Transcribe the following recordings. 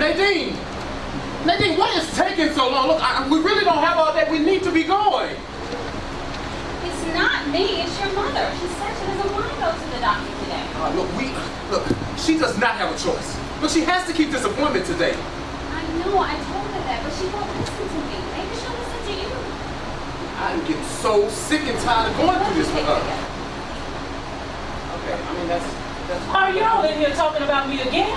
Nadine! Nadine, what is taking so long? Look, we really don't have all that we need to be going. It's not me, it's your mother. She said she doesn't want to go to the doctor today. Look, she does not have a choice. Look, she has to keep this appointment today. I know, I told her that, but she won't listen to me. Maybe she'll listen to you. I'm getting so sick and tired of going through this with her. Okay, I mean, that's Are y'all in here talking about me again?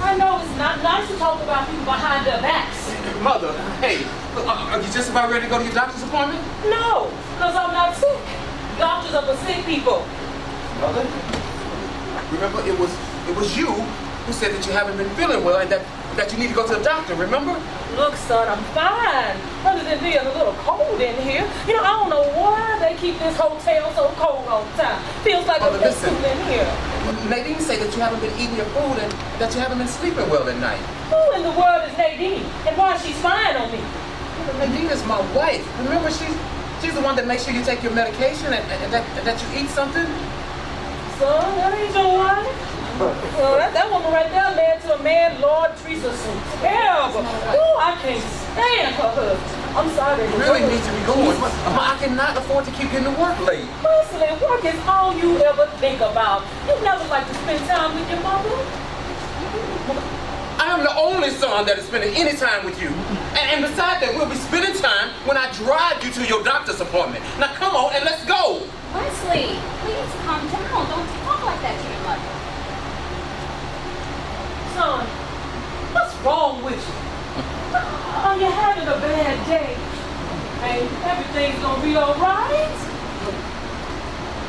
I know it's not nice to talk about people behind their backs. Mother, hey, look, are you just about ready to go to your doctor's appointment? No, because I'm not sick. Doctors are for sick people. Mother, remember it was you who said that you haven't been feeling well and that you need to go to the doctor, remember? Look, son, I'm fine. Other than being a little cold in here. You know, I don't know why they keep this hotel so cold all the time. Feels like Mother, a listen in here. Nadine said that you haven't been eating your food and that you haven't been sleeping well at night. Who in the world is Nadine? And why she's spying on me? Nadine is my wife. Remember, she's the one that makes sure you take your medication and that you eat something? Son, that ain't your wife? Well, that woman right there led to a man, Lord Teresa, so terrible. Ooh, I can't stand her husband. I'm sorry. You really need to be going. I cannot afford to keep getting to work late. Mostly, work is all you ever think about. You never like to spend time with your mother. I am the only son that is spending any time with you. And besides that, we'll be spending time when I drive you to your doctor's appointment. Now come on and let's go. Wesley, please calm down. Don't talk like that to your mother. Son, what's wrong with you? Are you having a bad day? Hey, everything's gonna be all right?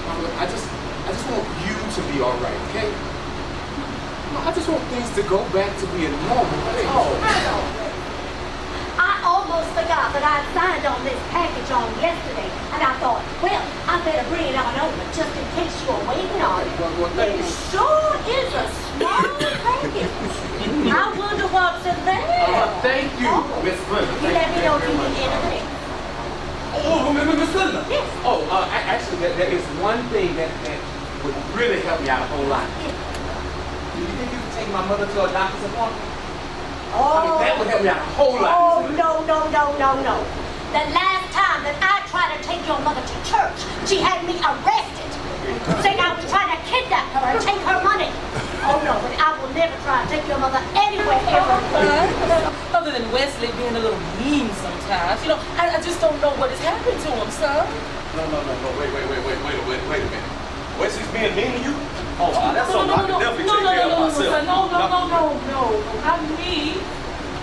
Mama, I just want you to be all right, okay? I just want things to go back to being normal. I almost forgot that I signed on this package on yesterday, and I thought, well, I better bring it on over just in case you were waiting on it. It sure is a small package. I wonder what's in there. Thank you, Miss Linda. You let me know if you need anything. Miss Linda? Yes. Actually, there is one thing that would really help me out a whole lot. Do you think you can take my mother to a doctor's appointment? I mean, that would help me out a whole lot. Oh, no. The last time that I tried to take your mother to church, she had me arrested. Saying I was trying to kidnap her and take her money. Oh no, but I will never try to take your mother anywhere ever. Other than Wesley being a little mean sometimes, you know, I just don't know what has happened to him, son. No, wait a minute. Wesley's being mean to you? Oh, that's something I can definitely take care of myself. No, not me.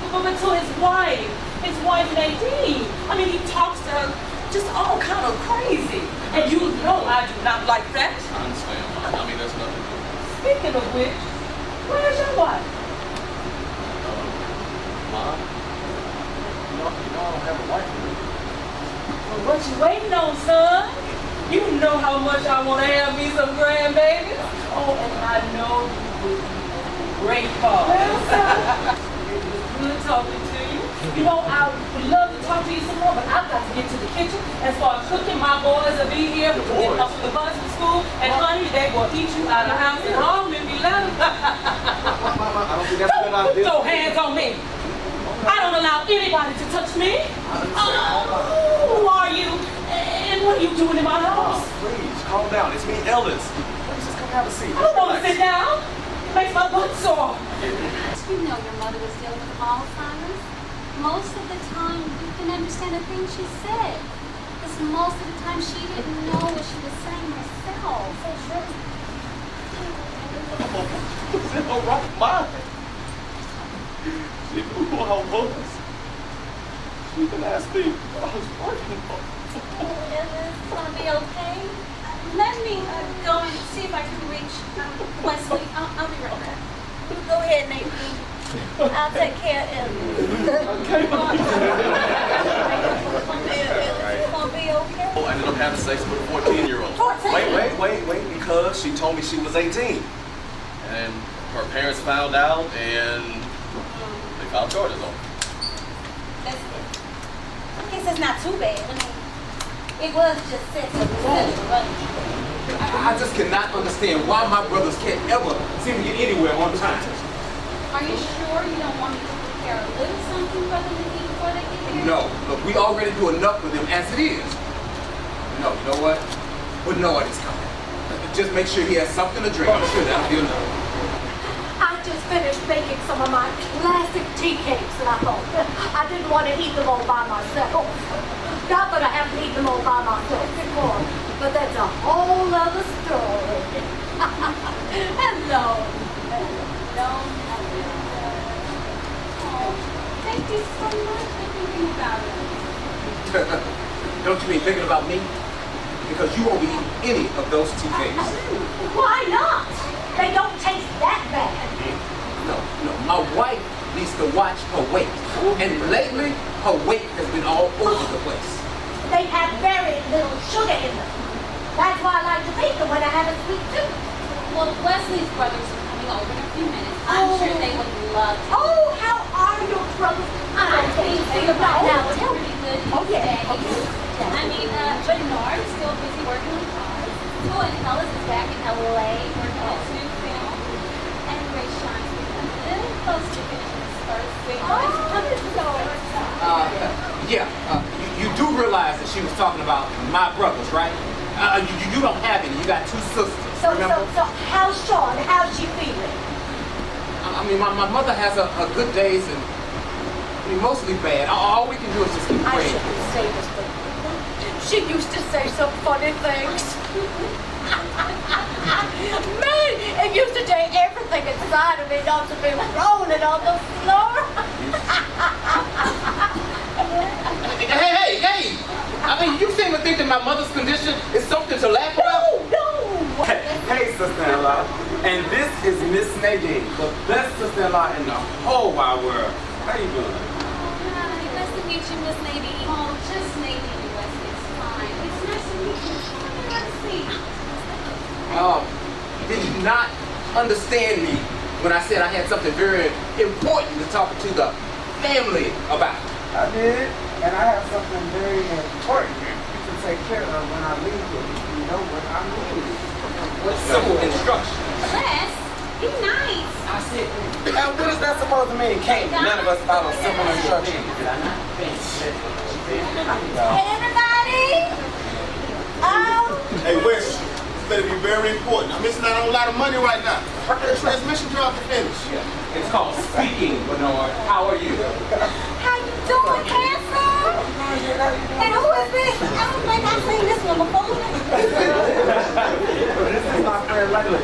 But to his wife Nadine. I mean, he talks to her just all kind of crazy. And you know I do not like that. I understand. I mean, that's nothing new. Speaking of which, where's your wife? Mom? You know I don't have a wife. Well, what you waiting on, son? You know how much I want to have me some grandbabies. Oh, and I know you would be a great father. Well, son, it was good talking to you. You know, I would love to talk to you some more, but I've got to get to the kitchen and start cooking. My boys will be here to get up to the bus from school. And honey, they will eat you out of the house and home if you let them. Mama, I don't think that's a good idea. Put your hands on me. I don't allow anybody to touch me. Who are you? And what are you doing in my house? Please, calm down. It's me, Ellis. Please, just come have a seat. I don't want to sit down. It makes my butt sore. You know your mother was dealing with Alzheimer's. Most of the time, you can understand the things she said. Because most of the time, she didn't know what she was saying herself. So sure. It's in her right mind. She knew who I was. She even asked me what I was working for. It's gonna be okay. Let me go and see if I can reach Wesley. I'll be right back. Go ahead, Nadine. I'll take care of it. Okay. It's gonna be okay. I ended up having sex with a 14-year-old. 14? Wait, because she told me she was 18. And her parents found out and they filed charges on her. That's it. I guess it's not too bad. I mean, it was just sex of but I just cannot understand why my brothers can't ever seem to get anywhere on time. Are you sure you don't want me to prepare a little something for them to eat before they get here? No, look, we already do enough for them as it is. No, you know what? Bernard is coming. Just make sure he has something to drink. I'm sure that'll be enough. I just finished baking some of my classic tea cakes, and I thought I didn't want to eat them all by myself. Not that I haven't eaten them all by myself before, but that's a whole other story. Hello. Hello. Oh, thank you so much for thinking about it. Don't you mean thinking about me? Because you won't be eating any of those tea cakes. Why not? They don't taste that bad. No, my wife needs to watch her weight. And lately, her weight has been all over the place. They have very little sugar in them. That's why I like to bake them when I have a sweet tooth. Well, Wesley's brothers are coming over in a few minutes. I'm sure they would love to. Oh, how are your brothers? I don't think Things so right now. are pretty good these Oh, yeah. days. Okay. I mean, Bernard's still busy working on cars. Oh, and Ellis is back in LA working on his new film. And Ray Sean's getting a little close to finishing his first film. You do realize that she was talking about my brothers, right? You don't have any. You got two sisters, remember? So how's Sean? How's she feeling? I mean, my mother has her good days and mostly bad. All we can do is just keep I praying. shouldn't say this, but she used to say some funny things. Man, it used to take everything inside of me not to be rolling on the floor. Hey! I mean, you seem to think that my mother's condition is something to laugh about? No! Hey, sister-in-law. And this is Miss Nadine, the best sister-in-law in the whole wide world. How you doing? Hi, nice to meet you, Miss Nadine. Oh, just Nadine Wesley. It's fine. It's nice to meet you. Have a seat. Did you not understand me when I said I had something very important to talk to the family about? I did, and I have something very important to take care of when I leave here. You know what I mean? Simple instructions. Les, be nice. I said, And what is that supposed to mean? Can't none of us follow simple instructions. did I not finish? Hey, everybody! Hey, Wes, this better be very important. I'm missing out on a lot of money right now. The transmission job to finish. It's called speaking, Bernard. How are you? How you doing, handsome? And who is this? I don't think I've seen this one before. This is my friend Layla.